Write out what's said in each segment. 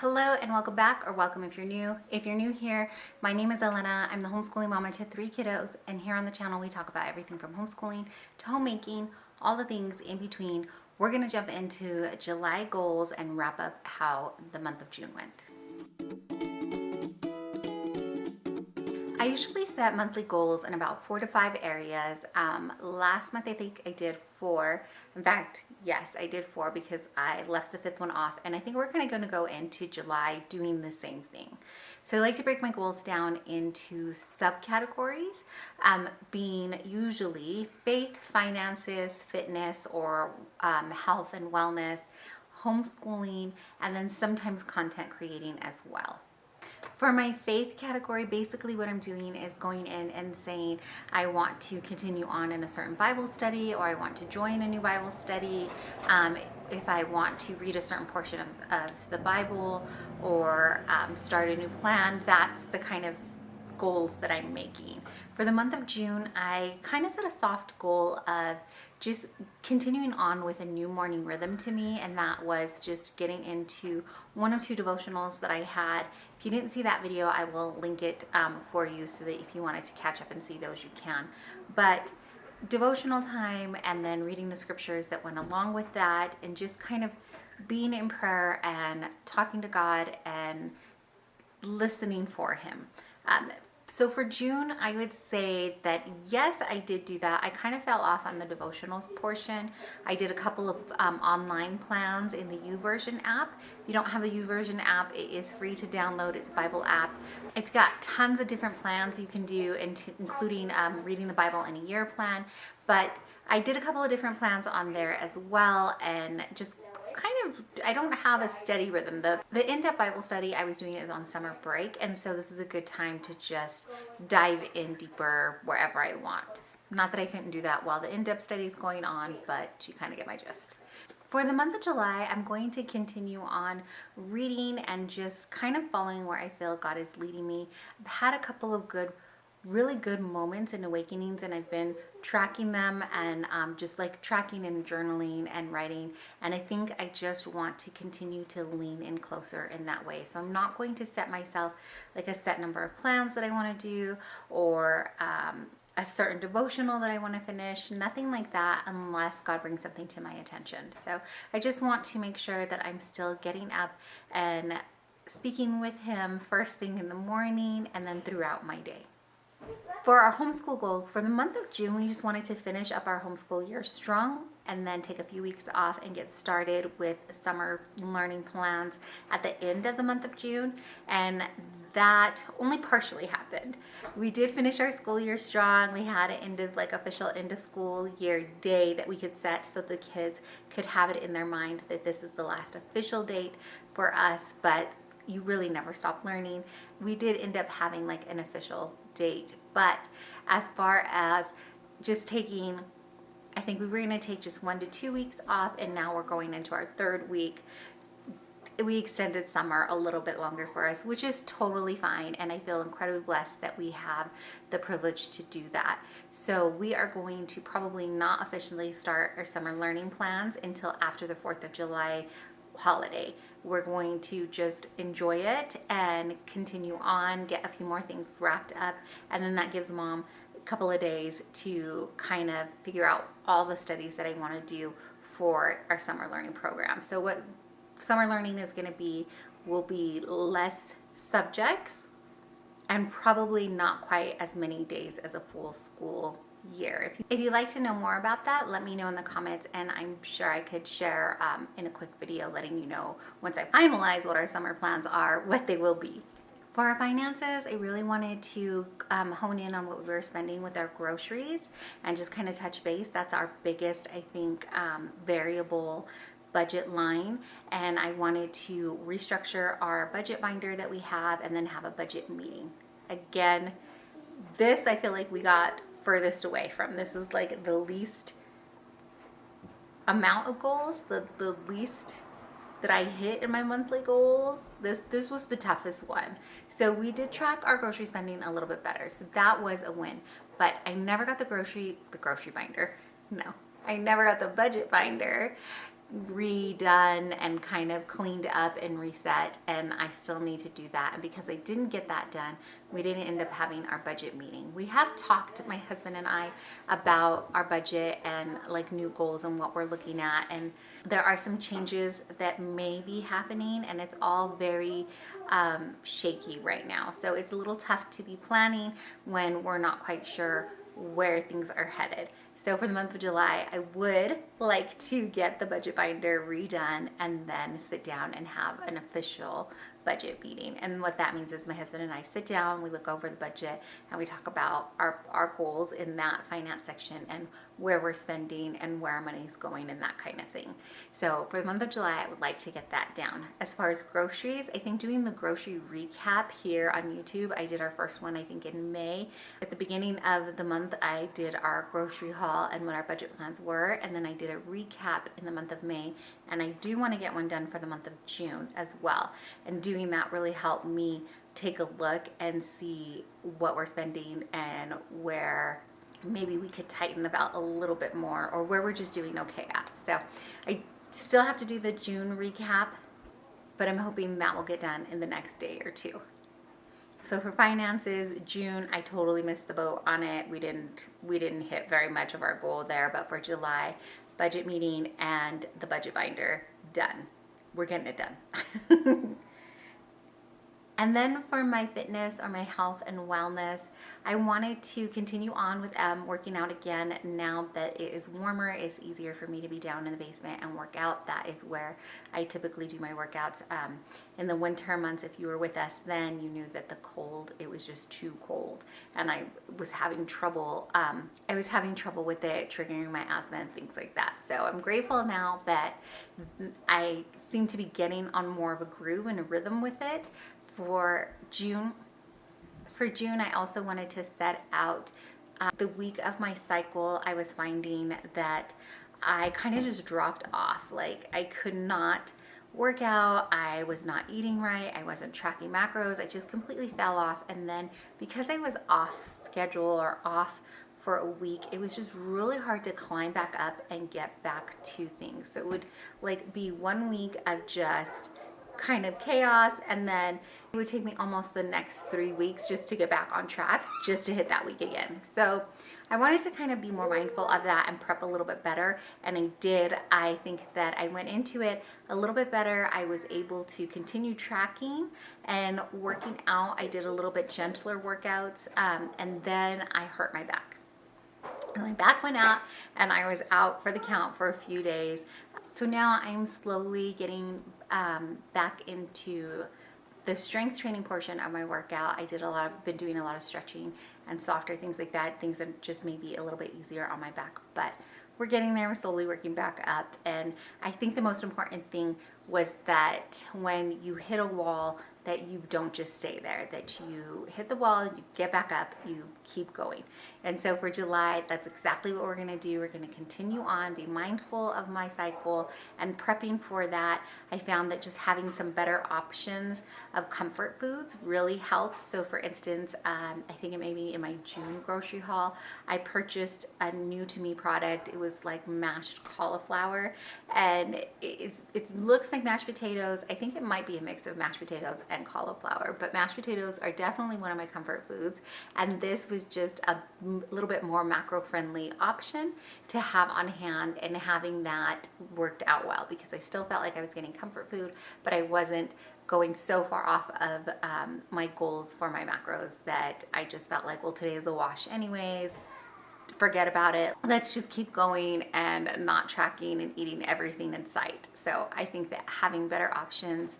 Hello and welcome back, or welcome if you're new. If you're new here, my name is Elena. I'm the homeschooling mama to 3 kiddos, and here on the channel we talk about everything from homeschooling to homemaking, all the things in between. We're gonna jump into July goals and wrap up how the month of June went. I usually set monthly goals in about 4 to 5 areas. Last month I think I did 4. In fact, yes, I did 4 because I left the 5th one off, and I think we're going to go into July doing the same thing. So I like to break my goals down into subcategories, being usually faith, finances, fitness, or health and wellness, homeschooling, and then sometimes content creating as well. For my faith category, basically what I'm doing is going in and saying I want to continue on in a certain Bible study, or I want to join a new Bible study, if I want to read a certain portion of the Bible, or start a new plan. That's the kind of goals that I'm making. For the month of June, I kind of set a soft goal of just continuing on with a new morning rhythm to me, and that was just getting into 1 or 2 devotionals that I had. If you didn't see that video, I will link it for you so that if you wanted to catch up and see those, you can. But devotional time, and then reading the scriptures that went along with that, and just kind of being in prayer and talking to God and listening for Him. So for June, I would say that yes, I did do that. I kind of fell off on the devotionals portion. I did a couple of online plans in the YouVersion app. If you don't have the YouVersion app, it is free to download. It's a Bible app. It's got tons of different plans you can do, including reading the Bible in a year plan. But I did a couple of different plans on there as well, and just I don't have a steady rhythm. The in-depth Bible study I was doing is on summer break, and so this is a good time to just dive in deeper wherever I want. Not that I couldn't do that while the in-depth study is going on, but you kind of get my gist. For the month of July, I'm going to continue on reading and just kind of following where I feel God is leading me. I've had a couple of really good moments and awakenings, and I've been tracking them, and just like tracking and journaling and writing, and I think I just want to continue to lean in closer in that way. So I'm not going to set myself like a set number of plans that I want to do, or a certain devotional that I want to finish, nothing like that, unless God brings something to my attention. So I just want to make sure that I'm still getting up and speaking with Him first thing in the morning, and then throughout my day. For our homeschool goals, for the month of June, we just wanted to finish up our homeschool year strong, and then take a few weeks off and get started with summer learning plans at the end of the month of June, and that only partially happened. We did finish our school year strong. We had an official end of school year day that we could set so the kids could have it in their mind that this is the last official date for us, but you really never stop learning. We did end up having like an official date, but as far as just taking, I think we were going to take just 1 to 2 weeks off, and now we're going into our 3rd week. We extended summer a little bit longer for us, which is totally fine, and I feel incredibly blessed that we have the privilege to do that. So we are going to probably not officially start our summer learning plans until after the 4th of July holiday. We're going to just enjoy it and continue on, get a few more things wrapped up, and then that gives Mom a couple of days to kind of figure out all the studies that I want to do for our summer learning program. So what summer learning is going to be will be less subjects, and probably not quite as many days as a full school year. If you'd like to know more about that, let me know in the comments, and I'm sure I could share in a quick video letting you know once I finalize what our summer plans are, what they will be. For our finances, I really wanted to hone in on what we were spending with our groceries and just kind of touch base. That's our biggest, I think, variable budget line, and I wanted to restructure our budget binder that we have, and then have a budget meeting. Again, this I feel like we got furthest away from. This is like the least amount of goals, the least that I hit in my monthly goals. This was the toughest one. So we did track our grocery spending a little bit better, so that was a win. But I never got the grocery binder. No, I never got the budget binder redone and kind of cleaned up and reset, and I still need to do that. And because I didn't get that done, we didn't end up having our budget meeting. We have talked, my husband and I, about our budget and like new goals and what we're looking at, and there are some changes that may be happening, and it's all very shaky right now. So it's a little tough to be planning when we're not quite sure where things are headed. So for the month of July, I would like to get the budget binder redone and then sit down and have an official budget meeting. And what that means is my husband and I sit down, we look over the budget, and we talk about our goals in that finance section and where we're spending and where our money's going and that kind of thing. So for the month of July, I would like to get that down. As far as groceries, I think doing the grocery recap here on YouTube, I did our first one, I think in May. At the beginning of the month, I did our grocery haul and what our budget plans were, and then I did a recap in the month of May, and I do want to get one done for the month of June as well. And doing that really helped me take a look and see what we're spending and where maybe we could tighten the belt a little bit more, or where we're just doing okay at. So I still have to do the June recap, but I'm hoping that will get done in the next day or two. So for finances, June, I totally missed the boat on it. We didn't hit very much of our goal there, but for July, budget meeting and the budget binder done. We're getting it done. And then for my fitness or my health and wellness, I wanted to continue on with working out again. Now that it is warmer, it's easier for me to be down in the basement and work out. That is where I typically do my workouts. In the winter months, if you were with us then, you knew that the cold, it was just too cold. And I was having trouble, with it, triggering my asthma and things like that. So I'm grateful now that I seem to be getting on more of a groove and a rhythm with it. For June, I also wanted to set out the week of my cycle. I was finding that I kind of just dropped off. Like, I could not work out, I was not eating right, I wasn't tracking macros, I just completely fell off. And then because I was off schedule or off for a week, it was just really hard to climb back up and get back to things. So it would like be 1 week of just kind of chaos, and then it would take me almost the next 3 weeks just to get back on track, just to hit that week again. So I wanted to kind of be more mindful of that and prep a little bit better, and I did. I think that I went into it a little bit better. I was able to continue tracking and working out. I did a little bit gentler workouts, and then I hurt my back. And my back went out, and I was out for the count for a few days. So now I'm slowly getting back into the strength training portion of my workout. Been doing a lot of stretching and softer things like that, things that just may be a little bit easier on my back, but we're getting there. We're slowly working back up. And I think the most important thing was that when you hit a wall, that you don't just stay there, that you hit the wall, you get back up, you keep going. And so for July, that's exactly what we're gonna do. We're gonna continue on, be mindful of my cycle and prepping for that. I found that just having some better options of comfort foods really helped. So for instance, I think it may be in my June grocery haul, I purchased a new to me product. It was like mashed cauliflower, and it looks like mashed potatoes. I think it might be a mix of mashed potatoes and cauliflower, but mashed potatoes are definitely one of my comfort foods, and this was just a little bit more macro friendly option to have on hand, and having that worked out well because I still felt like I was getting comfort food, but I wasn't going so far off of my goals for my macros that I just felt like, well, today is a wash anyways, forget about it. Let's just keep going and not tracking and eating everything in sight. So I think that having better options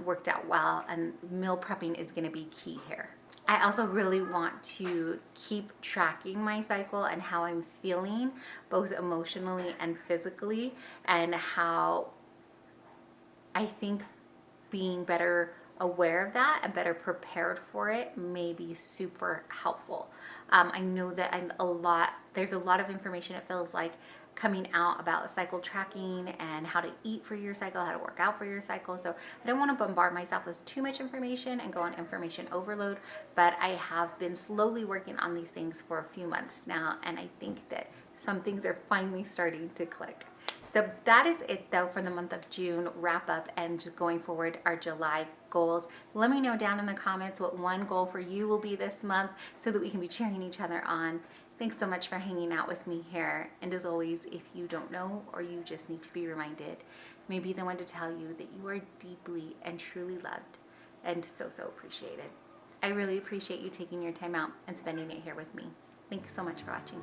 worked out well, and meal prepping is going to be key here. I also really want to keep tracking my cycle and how I'm feeling, both emotionally and physically, and how I think being better aware of that and better prepared for it may be super helpful. I know that there's a lot of information, it feels like, coming out about cycle tracking and how to eat for your cycle, how to work out for your cycle. So I don't want to bombard myself with too much information and go on information overload, but I have been slowly working on these things for a few months now, and I think that some things are finally starting to click. So that is it though for the month of June wrap up and going forward our July goals. Let me know down in the comments what one goal for you will be this month so that we can be cheering each other on. Thanks so much for hanging out with me here. And as always, if you don't know or you just need to be reminded, may be the one to tell you that you are deeply and truly loved and so, so appreciated. I really appreciate you taking your time out and spending it here with me. Thank you so much for watching.